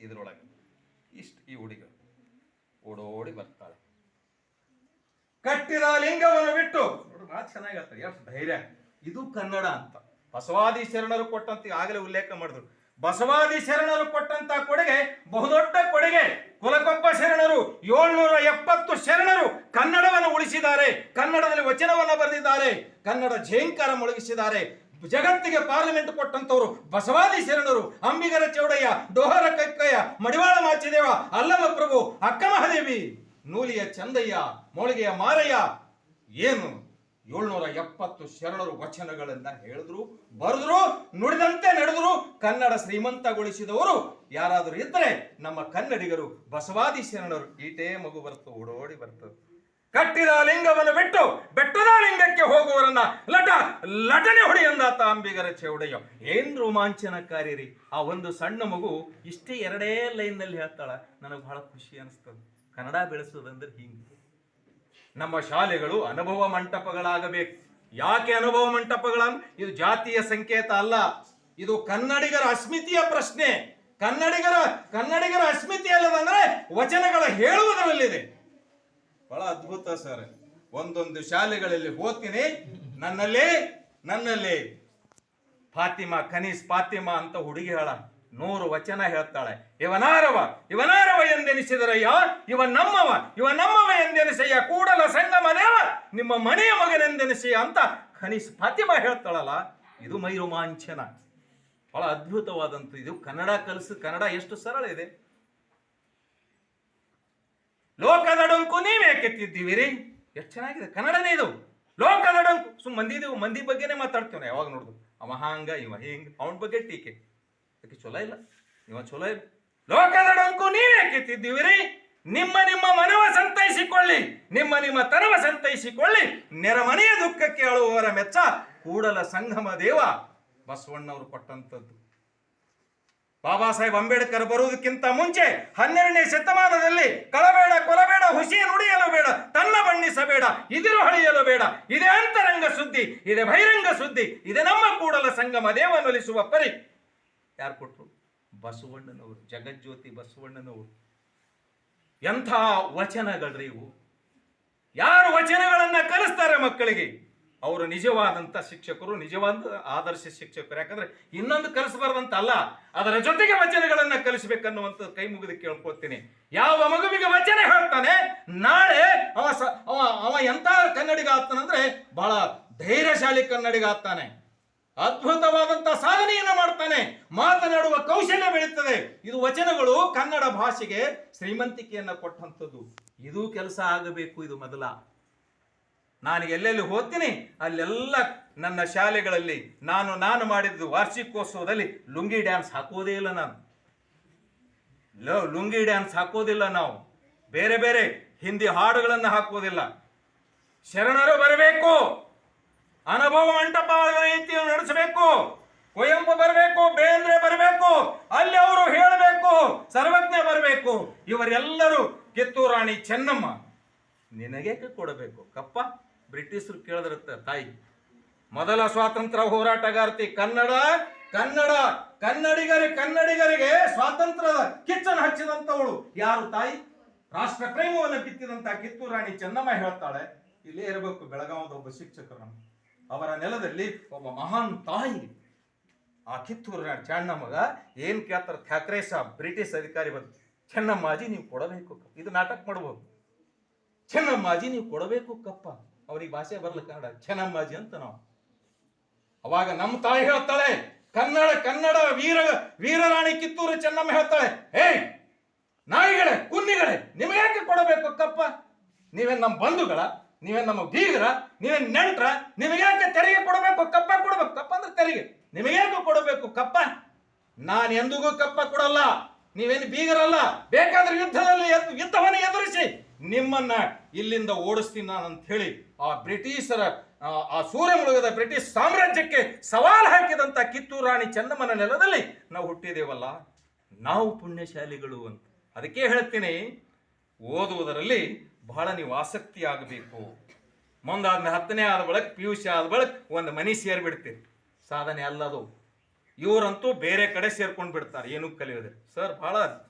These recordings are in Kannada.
ಇದ್ರೊಳಗೆ ಇಷ್ಟು ಈ ಹುಡುಗ ಓಡೋಡಿ ಬರ್ತಾಳೆ. ಕಟ್ಟಿದ ಲಿಂಗವನ್ನು ಬಿಟ್ಟು ನೋಡು, ಭಾಳ ಚೆನ್ನಾಗತ್ತ, ಎಷ್ಟು ಧೈರ್ಯ. ಇದು ಕನ್ನಡ ಅಂತ ಬಸವಾದಿ ಶರಣರು ಕೊಟ್ಟಂತ ಆಗಲೇ ಉಲ್ಲೇಖ ಮಾಡಿದ್ರು. ಬಸವಾದಿ ಶರಣರು ಕೊಟ್ಟಂತ ಕೊಡುಗೆ ಬಹುದೊಡ್ಡ ಕೊಡುಗೆ. ಕುಲಕೊಪ್ಪ ಶರಣರು 770 ಶರಣರು ಕನ್ನಡವನ್ನು ಉಳಿಸಿದ್ದಾರೆ, ಕನ್ನಡದಲ್ಲಿ ವಚನವನ್ನು ಬರೆದಿದ್ದಾರೆ, ಕನ್ನಡ ಝೇಂಕಾರ ಮೊಳಗಿಸಿದ್ದಾರೆ. ಜಗತ್ತಿಗೆ ಪಾರ್ಲಿಮೆಂಟ್ ಕೊಟ್ಟಂತವರು ಬಸವಾದಿ ಶರಣರು. ಅಂಬಿಗರ ಚೌಡಯ್ಯ, ಡೋಹರ ಕಕ್ಕಯ್ಯ, ಮಡಿವಾಳ ಮಾಚಿದೇವ, ಅಲ್ಲಮ ಪ್ರಭು, ಅಕ್ಕ ಮಹಾದೇವಿ, ನೂಲಿಯ ಚಂದಯ್ಯ, ಮೋಳಿಗೆಯ ಮಾರಯ್ಯ, ಏನು 770 ಶರಣರು ವಚನಗಳನ್ನ ಹೇಳಿದ್ರು, ಬರೆದ್ರು, ನುಡಿದಂತೆ ನಡೆದ್ರು. ಕನ್ನಡ ಶ್ರೀಮಂತಗೊಳಿಸಿದವರು ಯಾರಾದರೂ ಇದ್ರೆ ನಮ್ಮ ಕನ್ನಡಿಗರು, ಬಸವಾದಿ ಶರಣರು. ಈಟೇ ಮಗು ಬರ್ತು, ಓಡೋಡಿ ಬರ್ತದೆ. ಕಟ್ಟಿದ ಲಿಂಗವನ್ನು ಬಿಟ್ಟು ಬೆಟ್ಟದ ಲಿಂಗಕ್ಕೆ ಹೋಗುವವರನ್ನ ಲಟನೆ ಹೊಡಿ ಅಂದಾತ ಅಂಬಿಗರ ಚೌಡಯ್ಯ. ಏನ್ ರೋಮಾಂಚನಕಾರಿ ರೀ. ಆ ಒಂದು ಸಣ್ಣ ಮಗು ಇಷ್ಟೇ 2 ಲೈನ್ನಲ್ಲಿ ಹೇಳ್ತಾಳ. ನನಗೆ ಬಹಳ ಖುಷಿ ಅನಿಸ್ತದೆ. ಕನ್ನಡ ಬೆಳೆಸೋದಂದ್ರೆ ಹಿಂಗೆ. ನಮ್ಮ ಶಾಲೆಗಳು ಅನುಭವ ಮಂಟಪಗಳಾಗಬೇಕು. ಯಾಕೆ ಅನುಭವ ಮಂಟಪಗಳ? ಇದು ಜಾತಿಯ ಸಂಕೇತ ಅಲ್ಲ, ಇದು ಕನ್ನಡಿಗರ ಅಸ್ಮಿತೆಯ ಪ್ರಶ್ನೆ. ಕನ್ನಡಿಗರ ಅಸ್ಮಿತೆ ಅಲ್ಲದಂದ್ರೆ ವಚನಗಳ ಹೇಳುವುದರಲ್ಲಿದೆ. ಬಹಳ ಅದ್ಭುತ ಸರ್. ಒಂದೊಂದು ಶಾಲೆಗಳಲ್ಲಿ ಹೋಗ್ತೀನಿ, ನನ್ನಲ್ಲಿ ಫಾತಿಮಾ, ಕನೀಸ್ ಫಾತಿಮಾ ಅಂತ ಹುಡುಗಿ ಹೇಳ 100 ವಚನ ಹೇಳ್ತಾಳೆ. ಇವನಾರವ ಎಂದೆನಿಸಿದರಯ್ಯ, ಇವ ನಮ್ಮವ ಎಂದೆನಿಸಯ್ಯ, ಕೂಡಲ ಸಂಗಮ ದೇವ ನಿಮ್ಮ ಮನೆಯ ಮಗನೆಂದೆನಿಸಯ್ಯ ಅಂತ ಕನೀಸ್ ಫಾತಿಮಾ ಹೇಳ್ತಾಳಲ್ಲ. ಇದು ಮೈ ರೋಮಾಂಚನ, ಬಹಳ ಅದ್ಭುತವಾದಂತ. ಇದು ಕನ್ನಡ ಕನ್ನಡ ಎಷ್ಟು ಸರಳ ಇದೆ. ಲೋಕದ ಡೊಂಕು ನೀವೇಕೆತ್ತಿದ್ದೀವಿರಿ? ಎಷ್ಟು ಚೆನ್ನಾಗಿದೆ ಕನ್ನಡನೇ ಇದು. ಲೋಕದ ಡೊಂಕು ಮಂದಿ ಬಗ್ಗೆನೇ ಮಾತಾಡ್ತೇವೆ ಯಾವಾಗ ನೋಡುದು. ಅವ ಹಂಗ, ಇವ ಹಿಂಗ, ಅವನ ಬಗ್ಗೆ ಟೀಕೆ. ಅದಕ್ಕೆ ಚಲೋ ಇಲ್ಲ, ಇವ ಚಲೋ ಇಲ್ಲ. ಲೋಕದ ಡೊಂಕು ನೀವೇಕೆತ್ತಿದ್ದೀವಿರಿ? ನಿಮ್ಮ ಮನವ ಸಂತೈಸಿಕೊಳ್ಳಿ, ನಿಮ್ಮ ತನವ ಸಂತೈಸಿಕೊಳ್ಳಿ. ನೆರಮನೆಯ ದುಃಖಕ್ಕೆ ಅಳುವವರ ಮೆಚ್ಚ ಕೂಡಲ ಸಂಗಮ ದೇವ ಬಸವಣ್ಣವರು ಕೊಟ್ಟಂಥದ್ದು. ಬಾಬಾ ಸಾಹೇಬ್ ಅಂಬೇಡ್ಕರ್ ಬರುವುದಕ್ಕಿಂತ ಮುಂಚೆ 12ನೇ ಶತಮಾನದಲ್ಲಿ ಕಳಬೇಡ, ಕೊಲಬೇಡ, ಹುಸಿಯ ನುಡಿಯಲು ಬೇಡ, ತನ್ನ ಬಣ್ಣಿಸಬೇಡ, ಇದಿರು ಹೊಳೆಯಲು ಬೇಡ, ಇದೇ ಅಂತರಂಗ ಸುದ್ದಿ, ಇದೇ ಬಹಿರಂಗ ಸುದ್ದಿ, ಇದೇ ನಮ್ಮ ಕೂಡಲ ಸಂಗಮ ದೇವನೊಲಿಸುವ ಪರಿ. ಯಾರು ಕೊಟ್ಟರು? ಬಸವಣ್ಣನವರು, ಜಗಜ್ಯೋತಿ ಬಸವಣ್ಣನವರು. ಎಂಥ ವಚನಗಳ್ರಿ ಇವು. ಯಾರು ವಚನಗಳನ್ನ ಕಲಿಸ್ತಾರೆ ಮಕ್ಕಳಿಗೆ, ಅವರು ನಿಜವಾದಂಥ ಶಿಕ್ಷಕರು, ನಿಜವಾದ ಆದರ್ಶ ಶಿಕ್ಷಕರು. ಯಾಕಂದ್ರೆ ಇನ್ನೊಂದು ಕಲಿಸಬಾರ್ದಂತ ಅಲ್ಲ, ಅದರ ಜೊತೆಗೆ ವಚನಗಳನ್ನ ಕಲಿಸ್ಬೇಕನ್ನುವಂಥ ಕೈ ಮುಗಿದು ಕೇಳ್ಕೊಳ್ತೀನಿ. ಯಾವ ಮಗುವಿಗೆ ವಚನ ಹೇಳ್ತಾನೆ, ನಾಳೆ ಅವ ಎಂತ ಕನ್ನಡಿಗ ಆಗ್ತಾನಂದ್ರೆ ಬಹಳ ಧೈರ್ಯಶಾಲಿ ಕನ್ನಡಿಗ ಆಗ್ತಾನೆ, ಅದ್ಭುತವಾದಂತ ಸಾಧನೆಯನ್ನ ಮಾಡ್ತಾನೆ, ಮಾತನಾಡುವ ಕೌಶಲ್ಯ ಬೆಳೀತದೆ. ಇದು ವಚನಗಳು ಕನ್ನಡ ಭಾಷೆಗೆ ಶ್ರೀಮಂತಿಕೆಯನ್ನ ಕೊಟ್ಟಂಥದ್ದು. ಇದು ಕೆಲಸ ಆಗಬೇಕು. ಇದು ಮೊದಲ. ನಾನು ಎಲ್ಲೆಲ್ಲಿ ಹೋಗ್ತೀನಿ ಅಲ್ಲೆಲ್ಲ ನನ್ನ ಶಾಲೆಗಳಲ್ಲಿ ನಾನು ಮಾಡಿದ್ದು ವಾರ್ಷಿಕೋತ್ಸವದಲ್ಲಿ ಲುಂಗಿ ಡ್ಯಾನ್ಸ್ ಹಾಕೋದೇ ಇಲ್ಲ. ಲುಂಗಿ ಡ್ಯಾನ್ಸ್ ಹಾಕೋದಿಲ್ಲ. ನಾವು ಬೇರೆ ಬೇರೆ ಹಿಂದಿ ಹಾಡುಗಳನ್ನು ಹಾಕೋದಿಲ್ಲ. ಶರಣರು ಬರಬೇಕು, ಅನುಭವ ಮಂಟಪ ರೀತಿಯನ್ನು ನಡೆಸಬೇಕು, ಕುವೆಂಪು ಬರಬೇಕು, ಬೇಂದ್ರೆ ಬರಬೇಕು, ಅಲ್ಲಿ ಅವರು ಹೇಳಬೇಕು, ಸರ್ವಜ್ಞ ಬರಬೇಕು. ಇವರೆಲ್ಲರೂ ಕಿತ್ತೂರು ರಾಣಿ ಚೆನ್ನಮ್ಮ ನಿನಗೆ ಕೊಡಬೇಕು ಕಪ್ಪ. ಬ್ರಿಟಿಷರು ಕೇಳಿದ್ರತ್ತ ತಾಯಿ, ಮೊದಲ ಸ್ವಾತಂತ್ರ್ಯ ಹೋರಾಟಗಾರ್ತಿ, ಕನ್ನಡಿಗರಿಗೆ ಸ್ವಾತಂತ್ರ್ಯದ ಕಿಚ್ಚನ್ನು ಹಚ್ಚಿದಂಥವಳು ಯಾರು? ತಾಯಿ. ರಾಷ್ಟ್ರ ಪ್ರೇಮವನ್ನು ಬಿತ್ತಿದಂತ ಕಿತ್ತೂರು ರಾಣಿ ಚೆನ್ನಮ್ಮ ಹೇಳ್ತಾಳೆ, ಇಲ್ಲೇ ಇರಬೇಕು ಬೆಳಗಾವದ ಒಬ್ಬ ಶಿಕ್ಷಕರು, ಅವರ ನೆಲದಲ್ಲಿ ಒಬ್ಬ ಮಹಾನ್ ತಾಯಿ. ಆ ಕಿತ್ತೂರು ರಾಣಿ ಚೆನ್ನಮ್ಮಗ ಏನ್ ಕೇಳ್ತಾರೆ? ಥ್ಯಾಕ್ರೆ ಸಾಬ್ ಬ್ರಿಟಿಷ್ ಅಧಿಕಾರಿ ಬಂದು, ಚೆನ್ನಮ್ಮಾಜಿ ನೀವು ಕೊಡಬೇಕು. ಇದು ನಾಟಕ ಮಾಡ್ಬೋದು. ಚೆನ್ನಮ್ಮಾಜಿ ನೀವು ಕೊಡಬೇಕು ಕಪ್ಪ. ಅವ್ರಿಗೆ ಭಾಷೆ ಬರಲ್ಲ ಕನ್ನಡ, ಚೆನ್ನಮ್ಮಾಜಿ ಅಂತ ನಾವು. ಅವಾಗ ನಮ್ಮ ತಾಯಿ ಹೇಳ್ತಾಳೆ, ಕನ್ನಡ ವೀರರಾಣಿ ಕಿತ್ತೂರು ಚೆನ್ನಮ್ಮ ಹೇಳ್ತಾಳೆ, ನಾಯಿಗಳೇ, ಕುನ್ನಿಗಳೇ, ನಿಮಗ್ಯಾಕೆ ಕೊಡಬೇಕು ಕಪ್ಪ? ನೀವೇನ್ ನಮ್ಮ ಬಂಧುಗಳ? ನೀವೇನ್ ನಮ್ಮ ಬೀಗರ? ನೀವೇನ್ ನೆಂಟ್ರ? ನಿಮಗ್ಯಾಕೆ ತೆರಿಗೆ ಕೊಡಬೇಕು ಕಪ್ಪ? ಕೊಡಬೇಕು ಕಪ್ಪ ಅಂದ್ರೆ ತೆರಿಗೆ. ನಿಮಗ್ಯಾಕೆ ಕೊಡಬೇಕು ಕಪ್ಪ? ನಾನು ಎಂದಿಗೂ ಕಪ್ಪ ಕೊಡಲ್ಲ. ನೀವೇನು ಬೀಗರಲ್ಲ. ಬೇಕಾದ್ರೆ ಯುದ್ಧವನ್ನು ಎದುರಿಸಿ ನಿಮ್ಮನ್ನ ಇಲ್ಲಿಂದ ಓಡಿಸ್ತೀನಿ ನಾನು ಅಂತ ಹೇಳಿ ಆ ಬ್ರಿಟಿಷರ, ಆ ಸೂರ್ಯ ಮುಳುಗದ ಬ್ರಿಟಿಷ್ ಸಾಮ್ರಾಜ್ಯಕ್ಕೆ ಸವಾಲು ಹಾಕಿದಂತ ಕಿತ್ತೂರು ರಾಣಿ ಚೆನ್ನಮ್ಮನ ನೆಲದಲ್ಲಿ ನಾವು ಹುಟ್ಟಿದೇವಲ್ಲ, ನಾವು ಪುಣ್ಯಶಾಲಿಗಳು ಅಂತ. ಅದಕ್ಕೆ ಹೇಳ್ತೀನಿ, ಓದುವುದರಲ್ಲಿ ಬಹಳ ನೀವು ಆಸಕ್ತಿ ಆಗಬೇಕು. ಮುಂದಾದ್ಮೇಲೆ 10ನೇ ಆದ ಬಳಿಕ PUC ಆದ ಬಳಿಕ ಒಂದು ಮನಿ ಸೇರಿಬಿಡ್ತೀರಿ. ಸಾಧನೆ ಅಲ್ಲದು. ಇವರಂತೂ ಬೇರೆ ಕಡೆ ಸೇರ್ಕೊಂಡು ಬಿಡ್ತಾರೆ, ಏನೂ ಕಲಿಯೋದೆ. ಸರ್ ಬಹಳ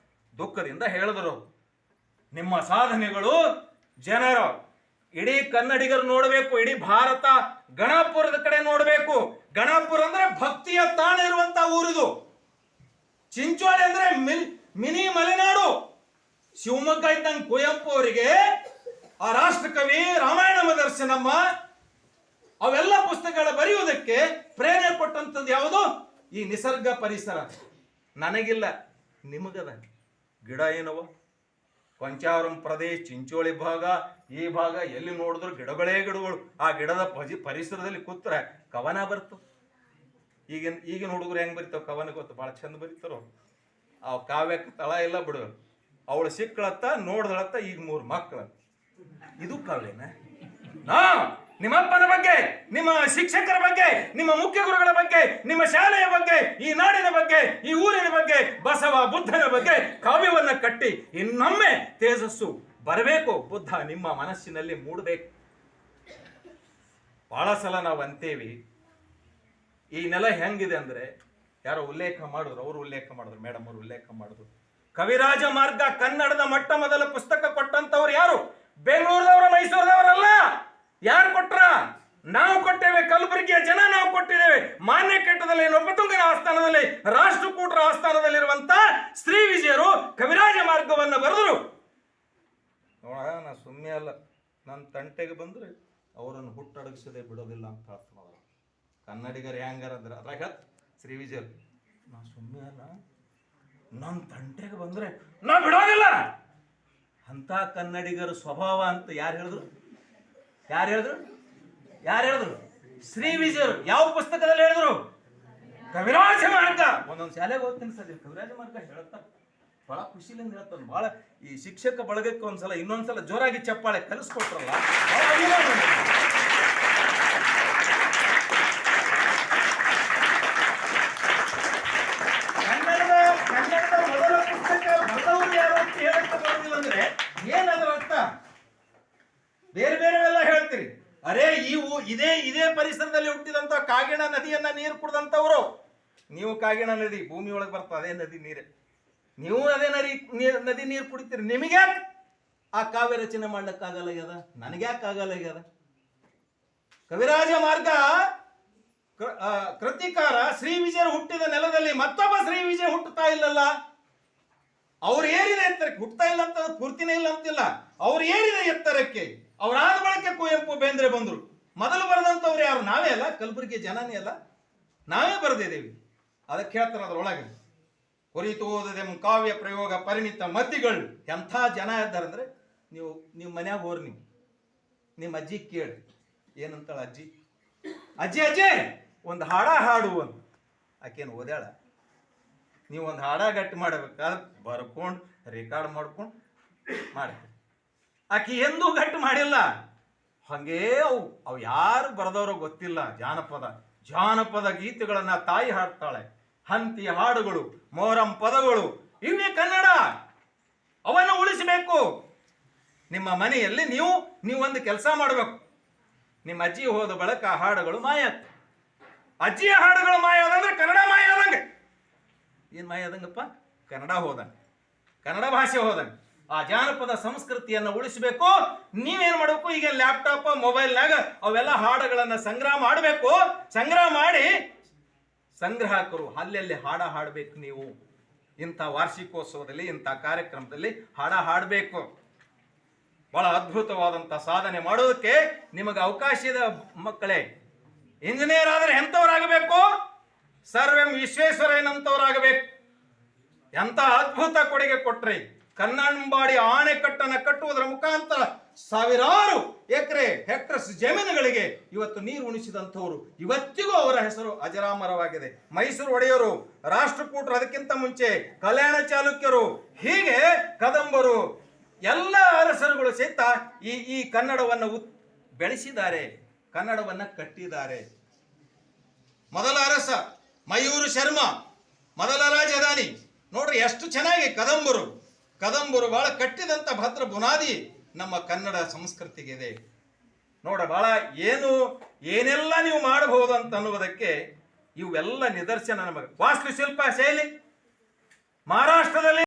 ದುಃಖದಿಂದ ಹೇಳಿದ್ರು, ನಿಮ್ಮ ಸಾಧನೆಗಳು ಜನರು ಇಡೀ ಕನ್ನಡಿಗರು ನೋಡಬೇಕು, ಇಡೀ ಭಾರತ ಗಣಪುರದ ಕಡೆ ನೋಡಬೇಕು. ಗಣಪುರ ಅಂದ್ರೆ ಭಕ್ತಿಯ ತಾಣ ಇರುವಂತ ಊರಿದು. ಚಿಂಚೋಳಿ ಅಂದ್ರೆ ಮಿನಿ ಮಲೆನಾಡು. ಶಿವಮೊಗ್ಗ ಇದ್ದಂಗೆ ಕುವೆಂಪು ಅವರಿಗೆ ಆ ರಾಷ್ಟ್ರಕವಿ ರಾಮಾಯಣ ದರ್ಶನಮ್ಮ ಅವೆಲ್ಲ ಪುಸ್ತಕಗಳ ಬರೆಯುವುದಕ್ಕೆ ಪ್ರೇರಣೆ ಕೊಟ್ಟಂಥದ್ದು ಯಾವುದು? ಈ ನಿಸರ್ಗ ಪರಿಸರ. ನನಗಿಲ್ಲ, ನಿಮಗದ. ಗಿಡ ಏನವ, ಕೊಂಚಾವರಂ ಪ್ರದೇಶ, ಚಿಂಚೋಳಿ ಭಾಗ, ಈ ಭಾಗ ಎಲ್ಲಿ ನೋಡಿದ್ರು ಗಿಡಗಳೇ ಗಿಡಗಳು. ಆ ಗಿಡದ ಪರಿಸರದಲ್ಲಿ ಕೂತ್ರೆ ಕವನ ಬರ್ತದೆ. ಈಗಿನ ಹುಡುಗರು ಹೆಂಗ್ ಬರೀತಾವ ಕವನ ಗೊತ್ತು, ಭಾಳ ಚಂದ ಬರೀತಾರ. ಆ ಕಾವ್ಯಕ್ಕೆ ತಳ ಇಲ್ಲ ಬಿಡು. ಅವಳು ಸಿಕ್ಕಳತ್ತ ನೋಡ್ದಳತ್ತ, ಈಗ 3 ಮಕ್ಕಳು. ಇದು ಕಾವ್ಯನ? ನಿಮ್ಮಪ್ಪನ ಬಗ್ಗೆ, ನಿಮ್ಮ ಶಿಕ್ಷಕರ ಬಗ್ಗೆ, ನಿಮ್ಮ ಮುಖ್ಯ ಗುರುಗಳ ಬಗ್ಗೆ, ನಿಮ್ಮ ಶಾಲೆಯ ಬಗ್ಗೆ, ಈ ನಾಡಿನ ಬಗ್ಗೆ, ಈ ಊರಿನ ಬಗ್ಗೆ, ಬಸವ ಬುದ್ಧನ ಬಗ್ಗೆ ಕಾವ್ಯವನ್ನ ಕಟ್ಟಿ ಇನ್ನೊಮ್ಮೆ ತೇಜಸ್ಸು ಬರಬೇಕು. ಬುದ್ಧ ನಿಮ್ಮ ಮನಸ್ಸಿನಲ್ಲಿ ಮೂಡಬೇಕು. ಬಹಳ ಸಲ ನಾವು ಅಂತೇವಿ, ಈ ನೆಲ ಹೆಂಗಿದೆ ಅಂದ್ರೆ, ಯಾರೋ ಉಲ್ಲೇಖ ಮಾಡಿದ್ರು, ಅವರು ಉಲ್ಲೇಖ ಮಾಡಿದ್ರು, ಮೇಡಮ್ ಅವರು ಉಲ್ಲೇಖ ಮಾಡಿದ್ರು, ಕವಿರಾಜ ಮಾರ್ಗ ಕನ್ನಡದ ಮೊಟ್ಟ ಮೊದಲ ಪುಸ್ತಕ ಕೊಟ್ಟಂತವ್ರು ಯಾರು? ಬೆಂಗಳೂರದವರು, ಮೈಸೂರದವರಲ್ಲ. ಯಾರು ಕೊಟ್ರ? ನಾವು ಕೊಟ್ಟೇವೆ. ಕಲಬುರಗಿಯ ಜನ ನಾವು ಕೊಟ್ಟಿದ್ದೇವೆ. ಮಾನ್ಯ ಕೆಟ್ಟದಲ್ಲಿ ನೊಪ್ಪತುಂಗನ ಆಸ್ಥಾನದಲ್ಲಿ, ರಾಷ್ಟ್ರಕೂಟರ ಆಸ್ಥಾನದಲ್ಲಿರುವಂತ ಶ್ರೀ ವಿಜಯರು ಕವಿರಾಜ ಮಾರ್ಗವನ್ನು ಬರೆದರು. ನೋಡ, ನಾ ಸುಮ್ಮನೆ ಅಲ್ಲ, ನನ್ನ ತಂಟೆಗೆ ಬಂದ್ರೆ ಅವರನ್ನು ಹುಟ್ಟಡಗಿಸದೆ ಬಿಡೋದಿಲ್ಲ ಅಂತ ಹೇಳ್ತಾನ. ಕನ್ನಡಿಗರು ಹೆಂಗಾರ ಅಂದ್ರೆ ಅದ್ರಾಗ ಶ್ರೀ ವಿಜಯರು, ನಾ ಸುಮ್ಮನೆ ಅಲ್ಲ, ನನ್ನ ತಂಟೆಗೆ ಬಂದ್ರೆ ನಾ ಬಿಡೋದಿಲ್ಲ ಅಂತ ಕನ್ನಡಿಗರ ಸ್ವಭಾವ ಅಂತ ಯಾರು ಹೇಳಿದ್ರು? ಯಾರು ಹೇಳಿದ್ರು? ಶ್ರೀ ವಿಜಯರು. ಯಾವ ಪುಸ್ತಕದಲ್ಲಿ ಹೇಳಿದ್ರು? ಕವಿರಾಜ ಮಾರ್ಗ. ಒಂದೊಂದು ಶಾಲೆಗೆ ಹೋಗ್ತೀನಿ ಸರ್, ಕವಿರಾಜ ಮಾರ್ಗ ಹೇಳುತ್ತಾ ಬಹಳ ಖುಷಿಲಿಂದ ಹೇಳ್ತಾನೆ. ಬಹಳ ಈ ಶಿಕ್ಷಕ ಬಳಗಕ್ಕೆ ಒಂದ್ಸಲ ಇನ್ನೊಂದ್ಸಲ ಜೋರಾಗಿ ಚಪ್ಪಾಳೆ ಕಲಿಸ್ಕೊಟ್ರಲ್ಲ. ಕನ್ನಡದ ಮೊದಲ ಪುಸ್ತಕ ಬರೆದವರು ಯಾರು ಅಂತ ಹೇಳಕ್ಕೆ ಬರೋದಿಲ್ಲ ಅಂದ್ರೆ ಏನದರ ಅರ್ಥ? ಬೇರೆ ಬೇರೆವೆಲ್ಲ ಹೇಳ್ತೀರಿ. ಅರೇ, ಇದೇ ಪರಿಸರದಲ್ಲಿ ಹುಟ್ಟಿದಂತ ಕಾಗಿಣ ನದಿಯನ್ನ ನೀರು ಕುಡ್ದಂತವ್ರು ನೀವು. ಕಾಗಿಣ ನದಿ ಭೂಮಿ ಒಳಗೆ ಬರ್ತದೆ, ಅದೇ ನದಿ ನೀರೇ. ನೀವು ಅದೇ ನದಿ ನೀರು ಕುಡಿತೀರಿ. ನಿಮಗ್ಯಾಕೆ ಆ ಕಾವ್ಯ ರಚನೆ ಮಾಡ್ಲಿಕ್ಕಾಗಲ್ಲಾಗ್ಯದ? ನನಗ್ಯಾಕೆ ಆಗಲ್ಲಾಗ್ಯದ? ಕವಿರಾಜ ಮಾರ್ಗ ಕೃತಿಕಾರ ಶ್ರೀ ವಿಜಯರು ಹುಟ್ಟಿದ ನೆಲದಲ್ಲಿ ಮತ್ತೊಬ್ಬ ಶ್ರೀ ವಿಜಯ ಹುಟ್ಟುತ್ತಾ ಇಲ್ಲಲ್ಲ. ಅವ್ರು ಏರಿದ ಎತ್ತರಕ್ಕೆ ಹುಟ್ಟುತ್ತಾ ಇಲ್ಲ ಅಂತ ಪೂರ್ತಿನೇ ಇಲ್ಲ ಅಂತಿಲ್ಲ. ಅವ್ರು ಏರಿದ ಎತ್ತರಕ್ಕೆ ಅವರಾದ ಬಳಕೆ ಕುವೆಂಪು ಬೇಂದ್ರೆ ಬಂದ್ರು. ಮೊದಲು ಬರೆದಂಥವ್ರು ಯಾರು? ನಾವೇ ಅಲ್ಲ, ಕಲಬುರಗಿ ಜನನೇ ಅಲ್ಲ, ನಾವೇ ಬರೆದಿದ್ದೇವೆ. ಅದಕ್ಕೆ ಹೇಳ್ತಾರೆ ಅದ್ರೊಳಗೆ, ಕುರಿತು ಓದದೆ ಕಾವ್ಯ ಪ್ರಯೋಗ ಪರಿಣಿತ ಮತಿಗಳು. ಎಂಥ ಜನ ಇದ್ದಾರಂದ್ರೆ, ನೀವು ಮನ್ಯಾಗ ಹೋರಿ, ನಿಮ್ಮ ಅಜ್ಜಿ ಕೇಳಿ ಏನಂತಾಳ ಅಜ್ಜಿ, ಅಜ್ಜಿ ಒಂದು ಹಾಡು ಅಂತ. ಆಕೇನು ಓದ್ಯಾಳ? ನೀವು ಒಂದು ಹಾಡ ಗಟ್ಟಿ ಮಾಡಬೇಕಾದ್ರೆ ಬರ್ಕೊಂಡು ರೆಕಾರ್ಡ್ ಮಾಡ್ಕೊಂಡು ಮಾಡ್ತೀವಿ. ಆಕೆ ಎಂದೂ ಗಟ್ಟಿ ಮಾಡಿಲ್ಲ. ಹಂಗೇ ಅವು ಯಾರು ಬರೆದವ್ರೋ ಗೊತ್ತಿಲ್ಲ. ಜಾನಪದ ಗೀತೆಗಳನ್ನ ತಾಯಿ ಹಾಡ್ತಾಳೆ. ಹಂತಿ ಹಾಡುಗಳು, ಮೊಹರಂ ಪದಗಳು, ಇವೇ ಕನ್ನಡ. ಅವನ್ನು ಉಳಿಸಬೇಕು. ನಿಮ್ಮ ಮನೆಯಲ್ಲಿ ನೀವು ಒಂದು ಕೆಲಸ ಮಾಡಬೇಕು. ನಿಮ್ಮ ಅಜ್ಜಿ ಹೋದ ಬಳಕ ಆ ಹಾಡುಗಳು ಮಾಯ. ಅಜ್ಜಿಯ ಹಾಡುಗಳು ಮಾಯ ಆದಂದ್ರೆ ಕನ್ನಡ ಮಾಯ ಆದಂಗೆ. ಏನ್ ಮಾಯ ಆದಂಗಪ್ಪ? ಕನ್ನಡ ಹೋದಂಗೆ, ಕನ್ನಡ ಭಾಷೆ ಹೋದಂಗೆ. ಆ ಜಾನಪದ ಸಂಸ್ಕೃತಿಯನ್ನು ಉಳಿಸಬೇಕು. ನೀವೇನ್ ಮಾಡಬೇಕು? ಈಗ ಲ್ಯಾಪ್ಟಾಪ್ ಮೊಬೈಲ್ನಾಗ ಅವೆಲ್ಲ ಹಾಡುಗಳನ್ನ ಸಂಗ್ರಹ ಮಾಡಬೇಕು. ಸಂಗ್ರಹ ಮಾಡಿ ಸಂಗ್ರಾಹಕರು ಅಲ್ಲೆಲ್ಲಿ ಹಾಡಬೇಕು. ನೀವು ಇಂಥ ವಾರ್ಷಿಕೋತ್ಸವದಲ್ಲಿ, ಇಂಥ ಕಾರ್ಯಕ್ರಮದಲ್ಲಿ ಹಾಡಬೇಕು. ಬಹಳ ಅದ್ಭುತವಾದಂಥ ಸಾಧನೆ ಮಾಡೋದಕ್ಕೆ ನಿಮಗೆ ಅವಕಾಶ ಇದೆ ಮಕ್ಕಳೇ. ಇಂಜಿನಿಯರ್ ಆದ್ರೆ ಎಂಥವ್ರಾಗಬೇಕು? Sir M ವಿಶ್ವೇಶ್ವರಯ್ಯನಂತವರಾಗಬೇಕು. ಎಂಥ ಅದ್ಭುತ ಕೊಡುಗೆ ಕೊಟ್ರಿ. ಕನ್ನಂಬಾಡಿ ಆಣೆಕಟ್ಟನ್ನು ಕಟ್ಟುವುದರ ಮುಖಾಂತರ ಸಾವಿರಾರು ಹೆಕ್ಟರ್ಸ್ ಜಮೀನುಗಳಿಗೆ ಇವತ್ತು ನೀರು ಉಣಿಸಿದಂಥವ್ರು. ಇವತ್ತಿಗೂ ಅವರ ಹೆಸರು ಅಜರಾಮರವಾಗಿದೆ. ಮೈಸೂರು ಒಡೆಯರು, ರಾಷ್ಟ್ರಕೂಟರು, ಅದಕ್ಕಿಂತ ಮುಂಚೆ ಕಲ್ಯಾಣ ಚಾಲುಕ್ಯರು, ಹೀಗೆ ಕದಂಬರು, ಎಲ್ಲ ಅರಸರುಗಳು ಸಹಿತ ಈ ಕನ್ನಡವನ್ನು ಬೆಳೆಸಿದ್ದಾರೆ, ಕನ್ನಡವನ್ನು ಕಟ್ಟಿದ್ದಾರೆ. ಮೊದಲ ಅರಸ ಮಯೂರ ಶರ್ಮ, ಮೊದಲ ರಾಜಧಾನಿ ನೋಡ್ರಿ ಎಷ್ಟು ಚೆನ್ನಾಗಿ ಕದಂಬರು ಬಹಳ ಕಟ್ಟಿದಂತ ಭದ್ರ ಬುನಾದಿ ನಮ್ಮ ಕನ್ನಡ ಸಂಸ್ಕೃತಿಗೆ ಇದೆ. ನೋಡ, ಬಹಳ ಏನೆಲ್ಲ ನೀವು ಮಾಡಬಹುದು ಅಂತ ಅನ್ನುವುದಕ್ಕೆ ಇವೆಲ್ಲ ನಿದರ್ಶನ ನಮಗೆ. ವಾಸ್ತುಶಿಲ್ಪ ಶೈಲಿ ಮಹಾರಾಷ್ಟ್ರದಲ್ಲಿ